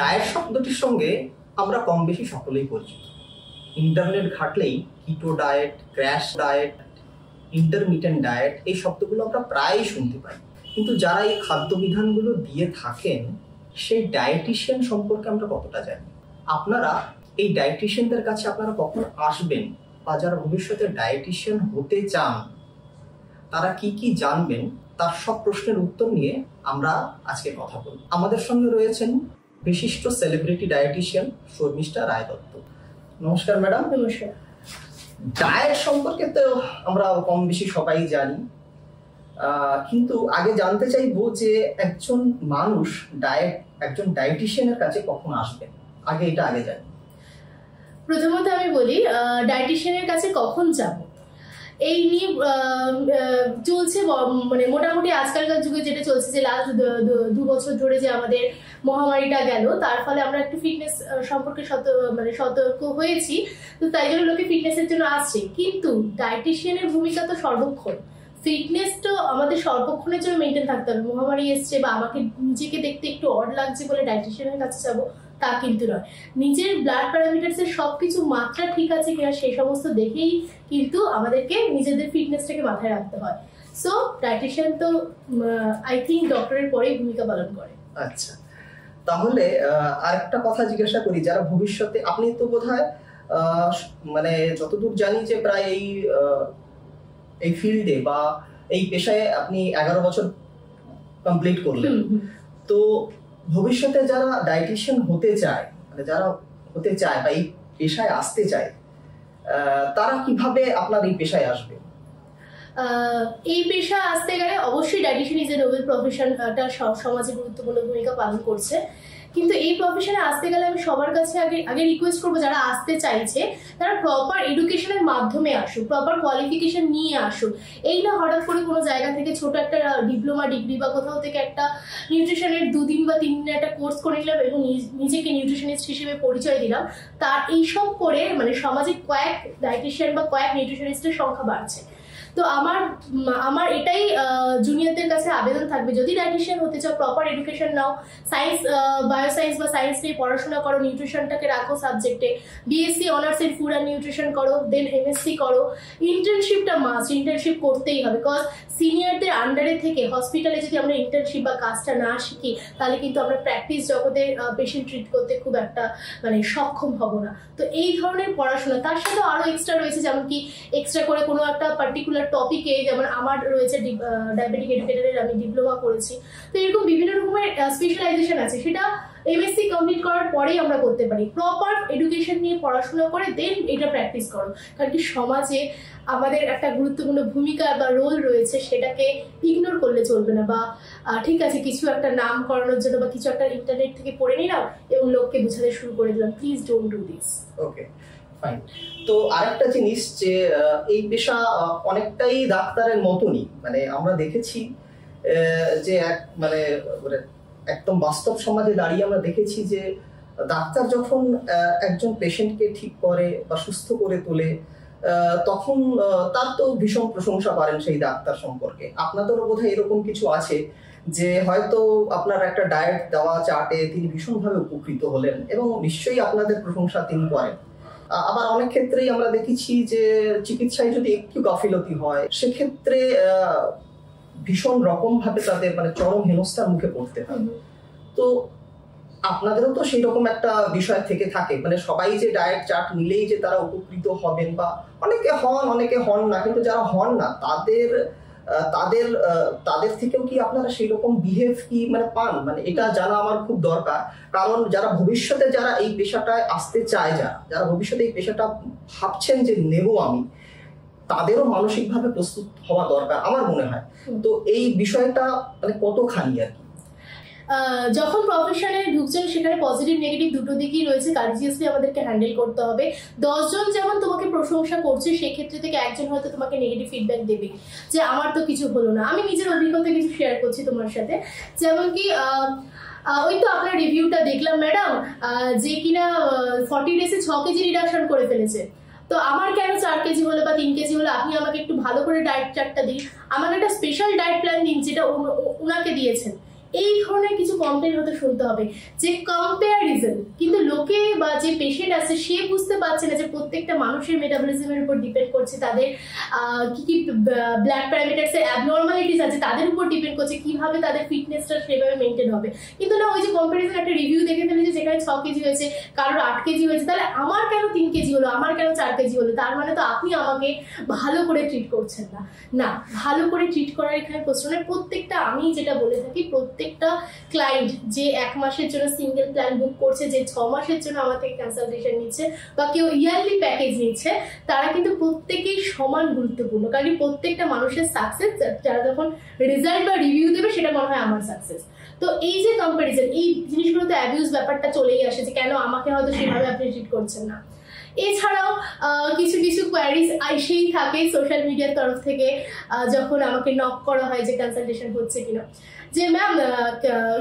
Diet শব্দটির সঙ্গে আমরা কম বেশি সকলেই পরিচিত। ইন্টারনেট ঘাটলেই keto diet, crash diet, intermittent diet এই শব্দগুলো আমরা প্রায়ই শুনতে পাই। কিন্তু যারা এই খাদ্যবিধানগুলো দিয়ে থাকেন সেই ডায়েটিশিয়ান সম্পর্কে আমরা কতটা জানি? আপনারা এই ডায়েটিশিয়ানদের কাছে আপনারা কখন আসবেন, বা যারা ভবিষ্যতে ডায়েটিশিয়ান হতে চান তারা কি কি জানবেন, তার সব প্রশ্নের উত্তর নিয়ে আমরা আজকে কথা বলব। আমাদের সঙ্গে রয়েছেন বিশিষ্ট সেলিব্রিটি ডায়েটিশিয়ান শর্মিষ্ঠা রায় দত্ত। নমস্কার ম্যাডাম। নমস্কার। ডায়েট সম্পর্কে তো আমরা কম বেশি সবাই জানি, কিন্তু আগে জানতে চাইবো যে একজন মানুষ একজন ডায়েটিশিয়ানের কাছে কখন আসবেন, আগে জানি। প্রথমত আমি বলি ডায়েটিশিয়ানের কাছে কখন যাব এই নিয়ে চলছে, মানে মোটামুটি আজকালকার যুগে যেটা চলছে যে লাস্ট 2 বছর ধরে যে আমাদের মহামারীটা গেল, তার ফলে আমরা একটু ফিটনেস সম্পর্কে সতর্ক হয়েছি, তো তাই জন্য লোকে ফিটনেসের জন্য আসছে। কিন্তু ডায়েটিশিয়ানের ভূমিকা তো সর্বক্ষণ, ফিটনেস তো আমাদের সর্বক্ষণের জন্য মেনটেন থাকতে হবে। মহামারী এসছে বা আমাকে নিজেকে দেখতে একটু অড লাগছে বলে ডায়েটিশিয়ানের কাছে যাবো তা কিন্তু নয়। নিজের ব্লাড প্যারামিটারসের সবকিছু মাত্রা ঠিক আছে কিনা সেই সমস্ত দেখেই কিন্তু আমাদেরকে নিজেদের ফিটনেসটাকে মাথায় রাখতে হয়। সো ডায়েটিশিয়ান তো আই থিঙ্ক ডক্টরের পরেই ভূমিকা পালন করে। আচ্ছা, তাহলে আরেকটা কথা জিজ্ঞাসা করি, যারা ভবিষ্যতে, আপনি তো বোধহয় মানে যতদূর জানি যে প্রায় এই ফিল্ডে বা এই পেশায় আপনি 11 বছর কমপ্লিট করলেন, তো ভবিষ্যতে যারা ডায়েটিশিয়ান হতে চায়, মানে যারা হতে চায় বা এই পেশায় আসতে চায়, তারা কিভাবে আপনার এই পেশায় আসবে? এই পেশা আসতে গেলে অবশ্যই dietician is a noble profession, একটা সমাজে গুরুত্বপূর্ণ ভূমিকা পালন করছে। কিন্তু এই প্রফেশনে আসতে গেলে আমি সবার কাছে আগে রিকোয়েস্ট করবো, যারা আসতে চাইছে তারা প্রপার এডুকেশনের মাধ্যমে আসুক, প্রপার কোয়ালিফিকেশন নিয়ে আসুক। এই না হঠাৎ করে কোনো জায়গা থেকে ছোট একটা ডিপ্লোমা ডিগ্রি বা কোথাও থেকে একটা নিউট্রিশনের 2 দিন বা 3 দিনের একটা কোর্স করে নিলাম এবং নিজেকে নিউট্রিশনিস্ট হিসেবে পরিচয় দিলাম। তার এইসব করে মানে সমাজে কয়েক ডায়েটিশিয়ান বা কয়েক নিউট্রিশনিস্টের সংখ্যা বাড়ছে। তো আমার এটাই জুনিয়রদের কাছে আবেদন থাকবে, যদি ডায়েটিশিয়ান হতে চাও প্রপার এডুকেশন নাও, সায়েন্স বায়োসায়েন্স বা সায়েন্স নিয়ে পড়াশোনা করো, নিউট্রিশনটাকে রাখো সাবজেক্টে, BSc honours in food and nutrition করো, দেন এমএসসি করো। ইন্টার্নশিপটা মাস্ট, ইন্টার্নশিপ করতেই হবে, বিকজ সিনিয়রদের আন্ডারে থেকে হসপিটালে যদি আমরা ইন্টার্নশিপ বা কাজটা না শিখি তাহলে কিন্তু আমরা প্র্যাকটিস জগতে পেশেন্ট ট্রিট করতে খুব একটা মানে সক্ষম হব না। তো এই ধরনের পড়াশোনা, তার সাথে আরো এক্সট্রা রয়েছে, যেমন কি এক্সট্রা করে কোনো একটা পার্টিকুলার টপিকে, যেমন আমার রয়েছে ডায়াবেটিক এডুকেটরের আমি ডিপ্লোমা করেছি, তো এরকম বিভিন্ন রকমের স্পেশালাইজেশন আছে, সেটা এমএসসি কমপ্লিট করার পরেই আমরা করতে পারি। প্রপার এডুকেশন নিয়ে পড়াশোনা করে দেন এটা প্র্যাকটিস করো, কারণ কি সমাজে আমাদের একটা গুরুত্বপূর্ণ ভূমিকা বা রোল রয়েছে, সেটাকে ইগনোর করলে চলবে না। বা ঠিক আছে কিছু একটা নাম করানোর জন্য বা কিছু একটা ইন্টারনেট থেকে পড়ে নিলাম এবং লোককে বোঝাতে শুরু করে দিলাম, please don't do this. Okay, fine. তো আরেকটা জিনিস যে এই পেশা অনেকটাই ডাক্তারের মতনই, মানে আমরা দেখেছি যে মানে একদম বাস্তব সমাজে দাঁড়িয়ে আমরা দেখেছি যে ডাক্তার যখন একজন পেশেন্টকে ঠিক করে বা সুস্থ করে তোলে তখন তার তো ভীষণ প্রশংসা করেন সেই ডাক্তার সম্পর্কে। আপনাদেরও বোধহয় এরকম কিছু আছে যে হয়তো আপনার একটা ডায়েট দেওয়া চার্টে তিনি ভীষণভাবে উপকৃত হলেন এবং নিশ্চয়ই আপনাদের প্রশংসা তিনি করেন। আবার অনেক ক্ষেত্রেই আমরা দেখেছি যে চিকিৎসায় যদি একটু গাফিলতি হয় সেক্ষেত্রে ভীষণ রকম ভাবে তাদের মানে চরম হেনস্থার মুখে পড়তে হয়। তো আপনাদেরও তো সেই রকম একটা বিষয় থেকে থাকে, মানে সবাই যে ডায়েট চার্ট নিলেই যে তারা উপকৃত হবেন, বা অনেকে হন না, কিন্তু যারা হন না তাদের থেকেও কি আপনারা সেই রকম বিহেভ কি মানে পান? মানে এটা জানা আমার খুব দরকার, কারণ যারা ভবিষ্যতে যারা এই পেশাটায় আসতে চায়, যারা ভবিষ্যতে এই পেশাটা ভাবছেন যে নেব আমি, তাদেরও মানসিকভাবে প্রস্তুত হওয়া দরকার আমার মনে হয়। তো এই বিষয়টা মানে কতখানি আর কি যখন প্রফেশনে ঢুকছেন সেখানে পজিটিভ নেগেটিভ দুটো দিকই রয়েছে, কার্জিয়াসলি আমাদেরকে হ্যান্ডেল করতে হবে। 10 জন যেমন তোমাকে প্রশংসা করছে, সেই ক্ষেত্রে থেকে একজন হয়তো তোমাকে নেগেটিভ ফিডব্যাক দেবে যে আমার তো কিছু হলো না। আমি নিজের অভিজ্ঞতা কিছু শেয়ার করছি তোমার সাথে, যেমন কি ওই তো আপনার রিভিউটা দেখলাম ম্যাডাম, যে কিনা 40 ডেজে 6 কেজি রিডাকশন করে ফেলেছে। তো আমার কেন 4 কেজি হলো বা 3 কেজি হলো, আপনি আমাকে একটু ভালো করে ডায়েট চার্টটা দিন, আমাকে একটা স্পেশাল ডায়েট প্ল্যান দিন যেটা ওনাকে দিয়েছেন। এই ধরনের কিছু কমপ্লেন হতে শুনতে হবে যে কম্পেয়ারিজন, কিন্তু লোকে বা যে পেশেন্ট আছে সে বুঝতে পারছে না যে প্রত্যেকটা মানুষের মেটাবলিজমের উপর ডিপেন্ড করছে, তাদের কি কি ব্লাড প্যারামিটারস এর অ্যাবনর্মালিটিস আছে তাদের উপর ডিপেন্ড করছে কিভাবে তাদের ফিটনেসটা সেভাবে মেনটেন হবে। কিন্তু না, ওই যে কম্পারিজন একটা রিভিউ দেখে ফেলেছে যেখানে 6 কেজি হয়েছে, কারোর 8 কেজি হয়েছে, তাহলে আমার কেন 3 কেজি হলো, আমার কেন 4 কেজি হলো, তার মানে তো আপনি আমাকে ভালো করে ট্রিট করছেন না। না, ভালো করে ট্রিট করার এখানে প্রশ্ন নয়। প্রত্যেকটা, আমি যেটা বলে থাকি, প্রত্যেকটা ক্লায়েন্ট যে 1 মাসের জন্য সিঙ্গেল প্ল্যান বুক করছে, যে 6 মাসের জন্য আমার থেকে কনসালটেশন নিচ্ছে বা কেউ ইয়ারলি প্যাকেজ নিচ্ছে, তারা কিন্তু প্রত্যেকেই সমান গুরুত্বপূর্ণ। কারণ প্রত্যেকটা মানুষের সাকসেস, যারা যখন রেজাল্ট বা রিভিউ দেবে সেটা মনে হয় আমার সাকসেস। তো এই যে কম্পারিজন, এই জিনিসগুলোতে অ্যাবিউজ ব্যাপারটা চলেই আসে যে কেন আমাকে হয়তো সেভাবে আপনি ট্রিট করছেন না। এছাড়াও কিছু কিছু কোয়ারিজ এসেই থাকে সোশ্যাল মিডিয়ার তরফ থেকে, যখন আমাকে নক করা হয় যে কনসালটেশন হচ্ছে কিনা, যে ম্যাম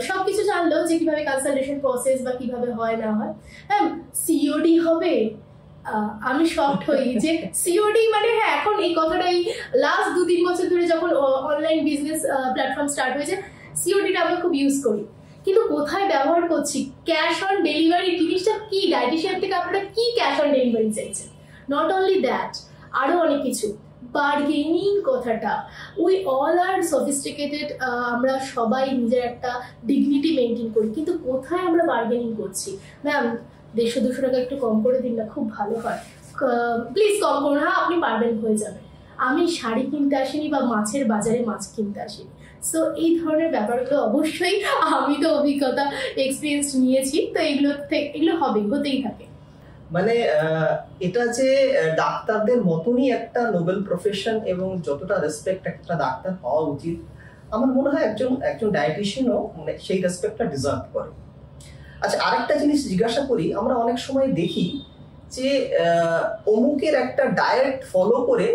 সবকিছু জানলো যে কিভাবে কনসালটেশন প্রসেস বা কিভাবে হয় না হয়, ম্যাম সিওডি হবে। আমি শকড হই যে সিওডি মানে, হ্যাঁ এখন এই কথাটাই লাস্ট 2-3 বছর ধরে যখন অনলাইন বিজনেস প্ল্যাটফর্ম স্টার্ট হয়েছে, সিওডিটা আমরা খুব ইউজ করি, কিন্তু কোথায় ব্যবহার করছি? ক্যাশ অন ডেলিভারি জিনিসটা কি? ডায়েটিশিয়ান থেকে আপনারা কি ক্যাশ অন ডেলিভারি চাইছেন? নট অনলি দ্যাট, আরো অনেক কিছু। বার্গেনিং কথাটা, উই অল আর সফিস্টিকেটেড, আমরা সবাই নিজের একটা ডিগনিটি মেনটেন করি, কিন্তু কোথায় আমরা বার্গেনিং করছি? ম্যাম 150-200 টাকা একটু কম করে দিন না, খুব ভালো হয়, প্লিজ কম করুন, হ্যাঁ আপনি পারবেন, হয়ে যাবে। আমি শাড়ি কিনতে আসিনি বা মাছের বাজারে মাছ কিনতে আসিনি। সো এই ধরনের ব্যাপারগুলো অবশ্যই আমি তো অভিজ্ঞতা এক্সপিরিয়েন্স নিয়েছি, তো এগুলো হতেই থাকে। মানে এটা যে ডাক্তারদের মতনই একটা নোবেল প্রফেশন এবং যতটা রেসপেক্ট একটা ডাক্তার পাওয়া উচিত, আমার মনে হয় একজন ডায়েটিশিয়ানও মানে সেই রেসপেক্টটা ডিজার্ভ করে। আচ্ছা, আরেকটা জিনিস জিজ্ঞাসা করি, আমরা অনেক সময় দেখি যে অমুকের একটা ডায়েট ফলো করে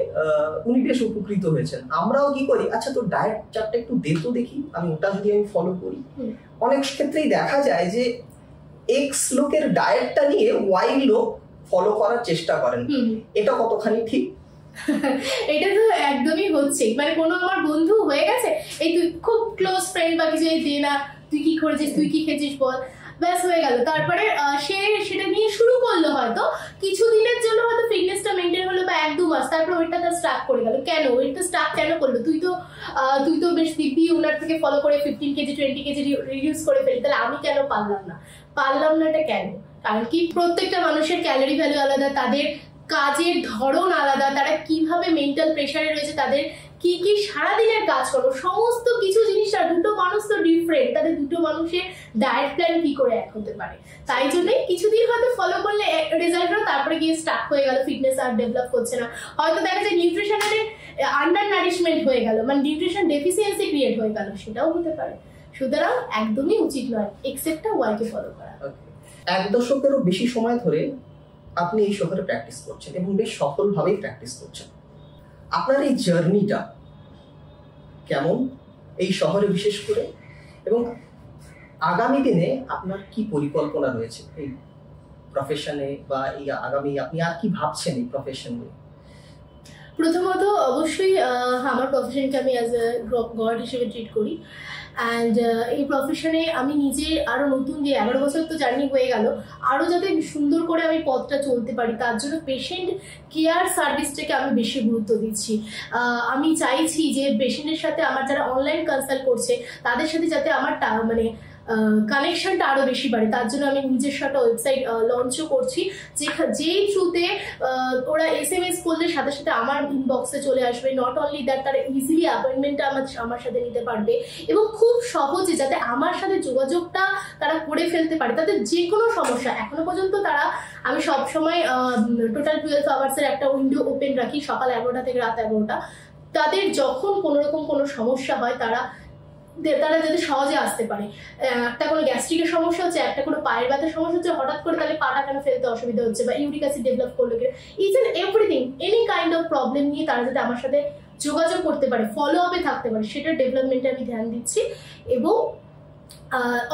উনি বেশ উপকৃত হয়েছেন, আমরাও কি করি, আচ্ছা তোর ডায়েট চার্টটা একটু দে তো দেখি, আমি ওটা যদি আমি ফলো করি। অনেক ক্ষেত্রেই দেখা যায় যে এক্স লোকের ডায়েটটা নিয়ে ওয়াই লোক ফলো করার চেষ্টা করেন, এটা কতখানি ঠিক? এটা তো একদমই হচ্ছে, মানে কোনো আমার বন্ধু হয়ে গেছে, এই তুই খুব ক্লোজ ফ্রেন্ড বা কিছু, এই দে না, তুই কি করেছিস, তুই কি খেয়েছিস বল, ব্যাস হয়ে গেল। তারপরে সে সেটা নিয়ে শুরু করলো, হয়তো কিছুদিনের জন্য হয়তো ফিটনেসটা মেনটেন হলো বা 1-2 মাস, তারপর ওইটা তার স্টার্ট করে গেল। কেন ওইটা স্টার্ট কেন করলো? তুই তো বেশ দিব্যি ওনার থেকে ফলো করে 15 কেজি 20 কেজি রিডিউস করে ফেলি, তাহলে আমি কেন পারলাম না? এটা কেন? কারণ কি, প্রত্যেকটা মানুষের ক্যালোরি ভ্যালু আলাদা, তাদের কাজের ধরন আলাদা, তারা কিভাবে মেন্টাল প্রেশারে রয়েছে, তাদের কি কি সারাদিনের কাজ করবো, সমস্ত কিছু জিনিসটা, দুটো মানুষ তো ডিফারেন্ট, তাদের দুটো মানুষের ডায়েট প্ল্যান কি করে এক হতে পারে? তাই জন্যই কিছুদিন হয়তো ফলো করলে রেজাল্ট হলো, তারপরে গিয়ে স্টার্ট হয়ে গেল, ফিটনেস আর ডেভেলপ করছে না, হয়তো দেখা যায় নিউট্রিশনের আন্ডার নারিশমেন্ট হয়ে গেল, মানে নিউট্রিশন ডেফিসিয়েন্সি ক্রিয়েট হয়ে গেল, সেটাও হতে পারে। সুতরাং একদমই উচিত নয় এক্সেপ্টটা ওয়াইকে ফলো করা। 1 দশকেরও বেশি সময় ধরে আপনি এই শহরে প্র্যাকটিস করছেন এবং বেশ সফলভাবেই প্র্যাকটিস করছেন। আপনার এই জার্নিটা কেমন এই শহরে বিশেষ করে, এবং আগামী দিনে আপনার কি পরিকল্পনা রয়েছে এই প্রফেশনে, বা এই আগামী আপনি আর কি ভাবছেন এই প্রফেশন নিয়ে? প্রথমত অবশ্যই আমার প্রফেশনকে আমি অ্যাজ এ গড হিসেবে ট্রিট করি, অ্যান্ড এই প্রফেশনে আমি নিজে আরো নতুন, যে 11 বছর তো জার্নি হয়ে গেল, আরো যাতে সুন্দর করে আমি পথটা চলতে পারি, তার জন্য পেশেন্ট কেয়ার সার্ভিসটাকে আমি বেশি গুরুত্ব দিচ্ছি। আমি চাইছি যে পেশেন্টের সাথে আমার যারা অনলাইন কনসাল্ট করছে তাদের সাথে যাতে আমার মানে কানেকশনটা আরো বেশি বাড়ে, তার জন্য আমি নিজস্ব একটা ওয়েবসাইট লঞ্চও করছি, যেই থ্রুতে ওরা SMS করলে সাথে সাথে আমার ইনবক্সে চলে আসবে। নট অনলি দ্যাট, তারা ইজিলি অ্যাপয়েন্টমেন্টটা আমার সাথে নিতে পারবে, এবং খুব সহজে যাতে আমার সাথে যোগাযোগটা তারা করে ফেলতে পারে, তাদের যে কোনো সমস্যা। এখনো পর্যন্ত আমি সবসময় টোটাল 12 আওয়ার্সের একটা উইন্ডো ওপেন রাখি, সকাল 11টা থেকে রাত 11টা। তাদের যখন কোনো রকম কোনো সমস্যা হয়, তারা যাতে সহজে আসতে পারে। একটা কোনো গ্যাস্ট্রিকের সমস্যা হচ্ছে, একটা কোনো পায়ের ব্যথার সমস্যা হচ্ছে, হঠাৎ করে তাহলে পাটা কেন ফেলতে অসুবিধা হচ্ছে, বা ইউরিক অ্যাসিড ডেভেলপ করলো, each and everything, any kind of problem নিয়ে তারা যাতে আমার সাথে যোগাযোগ করতে পারে, ফলো আপে থাকতে পারে, সেটার ডেভেলপমেন্টে আমি ধ্যান দিচ্ছি। এবং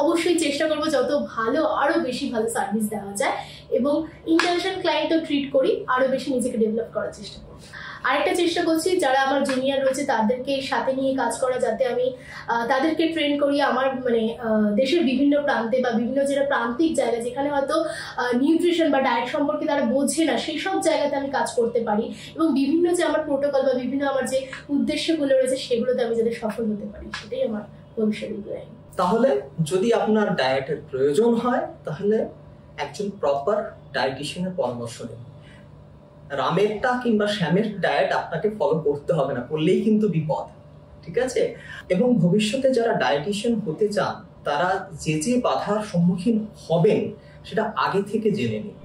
অবশ্যই চেষ্টা করবো যত ভালো, আরো বেশি ভালো সার্ভিস দেওয়া যায়, এবং ইন্টারন্যাশনাল ক্লায়েন্টও ট্রিট করি, আরো বেশি নিজেকে ডেভেলপ করার চেষ্টা করবো। আরেকটা চেষ্টা করছি যারা আমার জুনিয়র রয়েছে তাদেরকে সাথে নিয়ে কাজ করা, যাতে আমি তাদেরকে ট্রেন করি আমার মানে দেশের বিভিন্ন প্রান্তে বা বিভিন্ন যেটা প্রান্তিক জায়গা যেখানে হয়তো নিউট্রিশন বা ডায়েট সম্পর্কে তারা বোঝে না, সেই সব জায়গাতে আমি কাজ করতে পারি এবং বিভিন্ন যে আমার প্রোটোকল বা বিভিন্ন আমার যে উদ্দেশ্যগুলো রয়েছে সেগুলোতে আমি যাতে সফল হতে পারি, সেটাই আমার ভবিষ্যতের প্ল্যান। তাহলে যদি আপনার ডায়েটের প্রয়োজন হয় তাহলে একজন প্রপার ডায়েটিশিয়ানের পরামর্শ নিন। রামেরটা কিংবা শ্যামের ডায়েট আপনাকে ফলো করতে হবে না, করলেই কিন্তু বিপদ, ঠিক আছে? এবং ভবিষ্যতে যারা ডায়েটিশিয়ান হতে চান তারা যে যে বাধার সম্মুখীন হবেন সেটা আগে থেকে জেনে নিন।